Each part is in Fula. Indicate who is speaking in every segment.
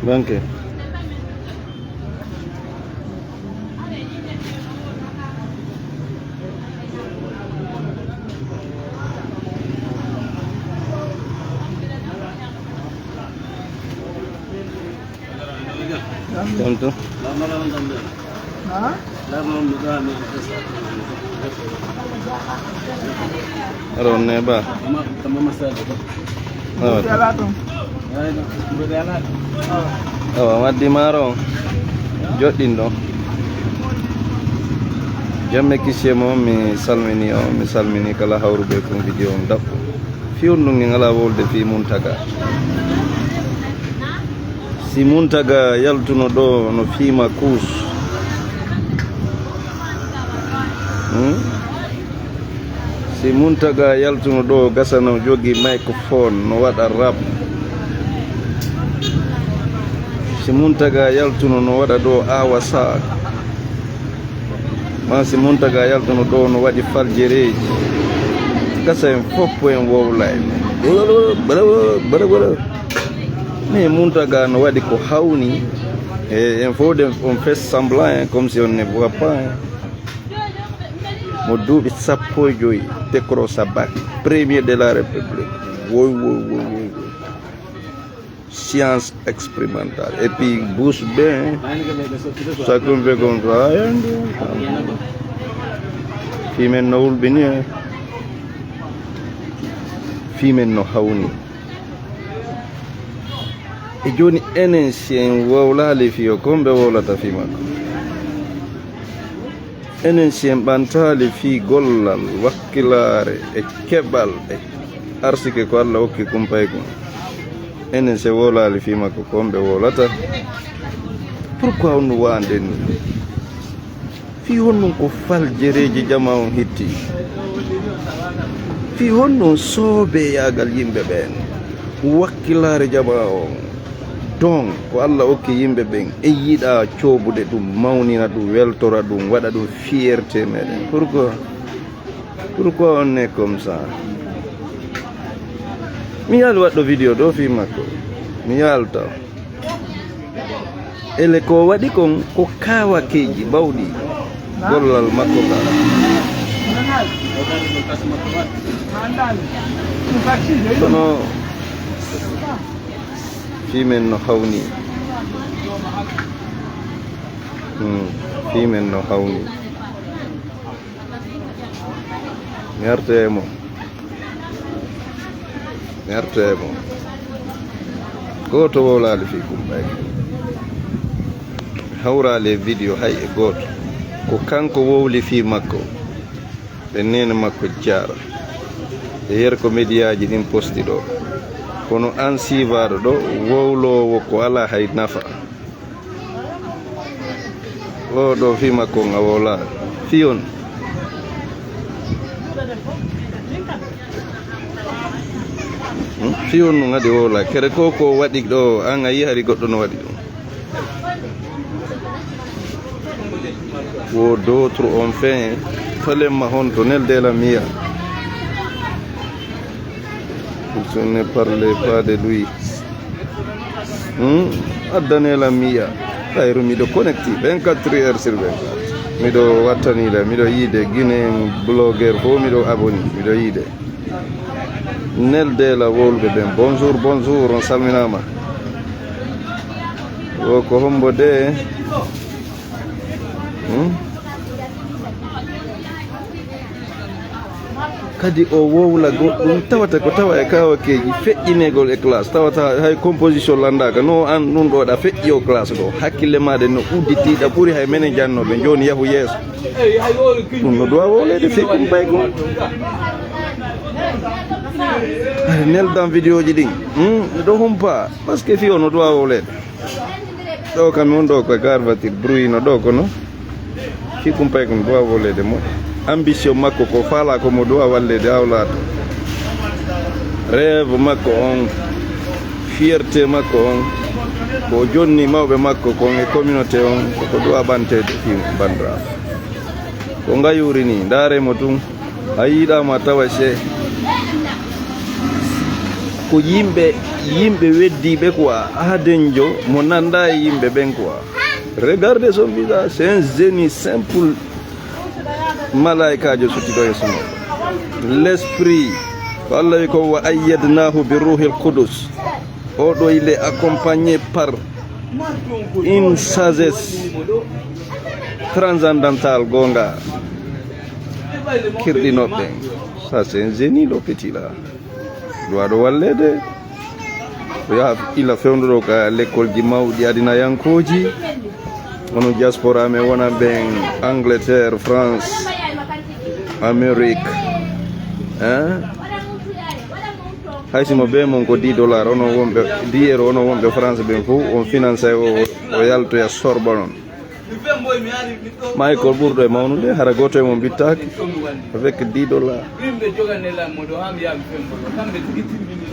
Speaker 1: Banque. Tanto. Aron neba. Oh, waddi maro. Joɗɗinɗo. Jamme kisemo mi salmini kala hawruɓe ko vidéo on dabbo. Fiyon ngi ngala wolde fi Muntaga. Si Muntaga yaltuno ɗo no fiima kus. Si Muntaga yaltuno ɗo gasano jogi microphone no waɗa rap. Si Muntaga yaltuno no waɗa ɗo awa sak. Ma si Muntaga yaltuno ɗo no waɗi faljereji. Gasa en foppo en wowlay. Mais Muntaga no waɗi ko hawni. Et en faut on fait semblant comme si on ne voit pas. Mo duuɓi 15 décro sabac premier de la République. Woy. Science expérimentale. Et puis bouche bien. Chacun fait comme ça. Fimen no wulbini. Fimen no hawni. E joni enen sien wawlali fiyo kombe wawlata fi makko. Enen sien ɓantali fi gollal wakkilare e keɓal e arsike ko Allah hokki kumpay kon. Enen se wawlali fi makko kombe wawlata. Pourquoi on wande ni? Fi honnon ko faljereji jama on hitti. Fi honnon soobe yagal yimɓe ɓen. Wakkilare jama on. Donc ko Allah hokki yimɓe ɓen e yiɗa cobude ɗum mawnina ɗum weltora ɗum waɗa ɗum fierté meɗen. Pourquoi on est comme ça? Mi yaal waɗɗo vidéo ɗo fi makko. Mi yaalta. Ele ko waɗi kon ko kawakeji bawɗi gollal makko ka. Kono fimen no hawni. Fimen no hawni. Mi artemo. Goto wowlali fi kumbay. Hawrale vidéo hay e goto. Ko kanko wowli fi makko. Ɓe nene makko jara. E yer ko médiaji ɗin posti ɗo. Kono an sivaɗo ɗo wowlowo ko ala hay nafa. O ɗo fi makko nga wowla fiyon. Fiyon no ngadi wowla kere ko waɗi ɗo an a yi hari goɗɗo no waɗi ɗum. Wo d'autres on fait falemma honto nelde la mia. Je ne parlais pas de lui. Addanela mia. Tayru miɗo connecti 24 heures sur 24. Miɗo wattanila, miɗo yiide Guinée blogueur fo miɗo aboni, miɗo yiide. Neldela wolɓe ɓen bonjour on salminama. O ko hombo de. Kadi o wowla goɗɗum tawata ko tawa e kawakeji feƴƴinegol e classe tawata hay composition landaka no an ɗum ɗo ɗa feƴƴi o classe ɗo hakkille maɗe no udditiɗa ɓuuri hay menen jannoɓe joni yahu yeeso ɗum no dowa wowlede fi ɗum bay go neldan vidéo ji ɗin ɗo humpa par ce que fi o no dowa wowlede ɗo kam on ɗo ko garvatir bruit no ɗo kono fi kumpay ko no dowa wowlede moƴƴo. Ambition makko ko faala ko mo dowa wallede awlato. Rêve makko on, fierté makko on, ko jonni mawɓe makko kon e communauté on ko dowa ɓantede fi bandiraɓe. Ko ngayuri ni daremo tun a yiɗama tawa che ko yimbe weddiɓe quoi adenjo mo nanda e yimbe ben quoi. Regardez son visage, c'est un génie simple. Malaikajo sutiɗo e sumo. L'esprit Allah ko wa ayyadnahu bi ruhil qudus. Oɗo il est accompagné par une sagesse transcendantale gonga kirɗinoɓe. Ça c'est un génie le petit là. Doit wallede. Il a fewnuɗo ka l'école ji mawɗi adina yankoji. Ono diaspora me wona ben Angleterre, France, Amérique. Haysimo be mon ko $10 ono wonɓe 10 euro ono wonɓe France ɓen fof on finance o yaltoya sorba noon. Michael ɓurɗo e mawnude hara goto e mon bittaki avec $10.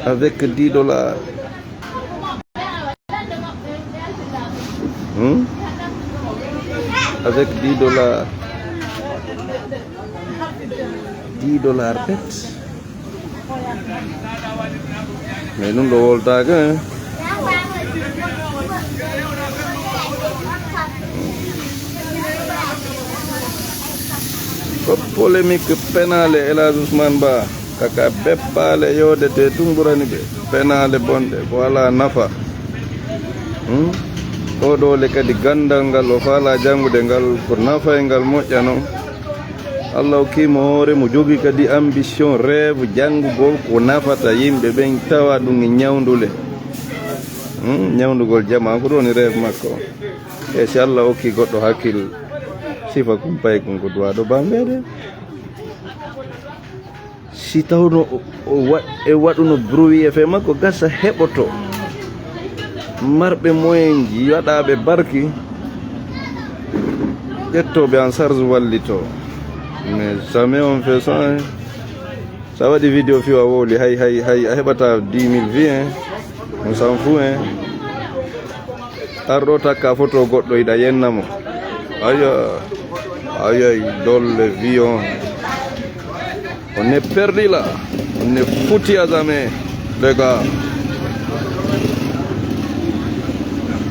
Speaker 1: Avec $10. Avec $10. $10 pet. Mais nous le voltage polémique pénale Elhadj Ousmane Ba kaka beppale yodete tumburani ɓe pénale bonde ko ala nafa. Oɗo le kadi gandal ngal o faala jangude ngal ko nafa e ngal moƴƴano. Allah hokkimo hoore mo jogi kadi ambition rêve jangugol ko nafata yimɓe ɓen tawa ɗum e ñawdule. Ñawdugol jama ko ɗon e rêve makko. E si Allah hokki goɗɗo hakkil sifa kumpay kon ko duwaɗo bambede. Si tawno e waɗuno bruit e fe makko gasa heɓoto marɓe moyen ji waɗaɓe barki ƴettoɓe en charge wallito. Mais jamais on fait ça hein. Ça va des vidéos fi a woli hay a heɓata 10 000 vues on s'en fout hein. Arɗo takka photo goɗɗo yiɗa yennamo ayi dolle vie on est perdu là, on est foutu à jamais les gars.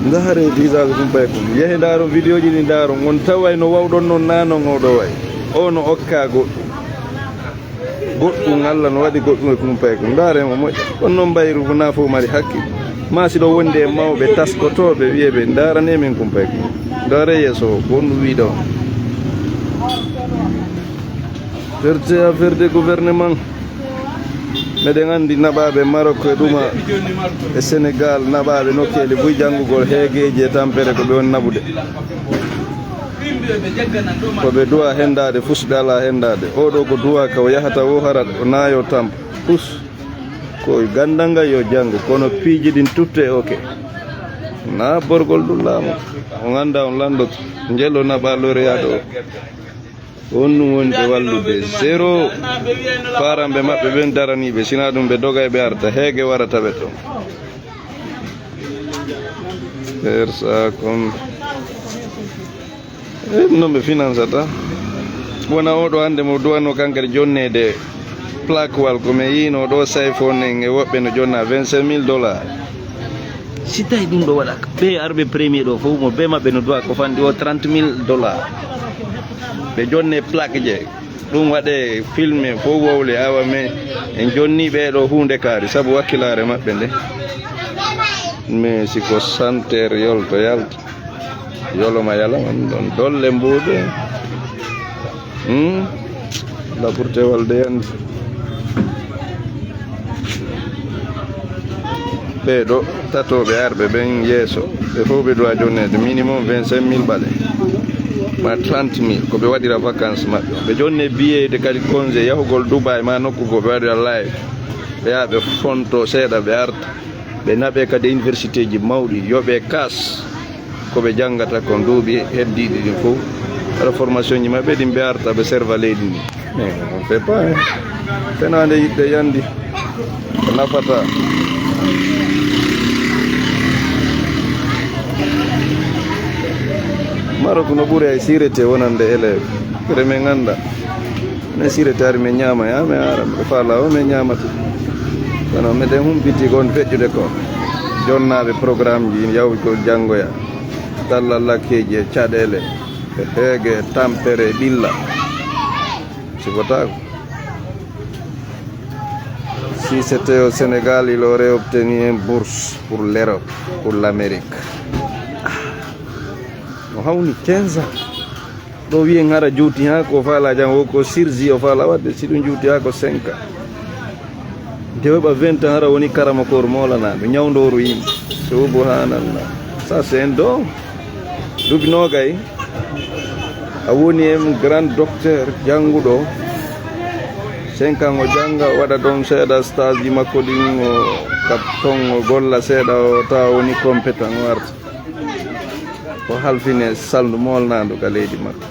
Speaker 1: Ndahare visage kumpay ko yehi ndaro vidéo ji ni ndaro on taway no wawɗon non nanon oɗo way ono okka goɗɗum Allah no waɗi goɗɗum e kumpay ko ndaremo moƴƴa on noon mbayru ko na fof mari hakkil ma siɗo wonde e mawɓe taskotoɓe wiyeɓe ndarane min kumpay ko ndare yeeso ko honɗum wiɗo ferte affaire de gouvernement. Meɗen andi naɓaɓe Maroc e ɗuma e Sénégal naɓaɓe nokkeli buy jangugol heegeji e tampere ko ɓe won naɓude ko ɓe duwa hendade fusɓe ala hendade. Oɗo ko duwa ka o yahata o harat o naayo tampa fus ko gandal ngal yo janggo kono piiji ɗin tutte oke na borgol ɗum laamu o ganda on landot jelo naɓaloreyaɗo on ɗum woni ɓe wallude zéro paramɓe maɓɓe ɓen daraniɓe sina ɗum ɓe doga ɓe arta heege warata ɓe to faire ça comme non ɓe financata wona oɗo hande mo duwano kankadi jonnede plaque wal komi yino ɗo sayphone en e woɓɓe no jonna $25,000. si tawi ɗum ɗo waɗa ɓe arɓe premier ɗo fof mo be maɓɓe no duwa ko fandi o $30,000 ɓe jonne plaque je ɗum waɗe filme fof wowle awa mais en jonni ɓeɗo hunde kaari saabu wakkilare maɓɓe nde. Mais siko santere yolto yalta yoloma yalama ɗon dolle mbuɗe laɓurtewal de yandi ɓeɗo tatoɓe arɓe ɓen yeeso ɓe fof ɓe dowa jonnede minimum 25,000 ɓaɗe ma 30,000 ko ɓe waɗira vacance maɓɓe. Ɓe jonne biyeyde kadi congé yahugol Dubai ma nokkugo ɓe waɗira live ɓe yaha ɓe fonto seeɗa ɓe arta ɓe naɓe kadi université ji mawɗi yoɓe kas koɓe jangata kon duuɓi heddiɗi ɗin fof waɗa formation ji maɓɓe ɗin ɓe arta ɓe serva leydi ndi. Mais on fait pas hein. Fenande yiɗɗe yandi ko nafata. Maroc no ɓuuri ay sirete wonande élève kere min ganda ne sirete ari min ñama ya mi ara ɓe faala o min ñamata kono meɗen humpiti kon feƴƴude ko jonnaɓe programme ji yawwi ko janngoya dalla lakkeji e caɗele e heege e tampere e ɓilla sifotako. Si c'était au Sénégal, il aurait obtenu une bourse pour l'Europe, pour l'Amérique. On a 15 ans. Do wi ngara juuti ha ko fala jango ko sirzi o fala wadde sidu juuti ha ko 5 ans. Dewba 20 ans hara woni karama ko molana be nyawndoru yim. Subhanallah. Ça c'est un don. Dubi nogay a woni grand docteur jangudo 5 ans o janga wada don seeda stage ji makko din o kapton o golla seeda o tawa woni compétent warta o halfine saldu molnandu ka leydi makko.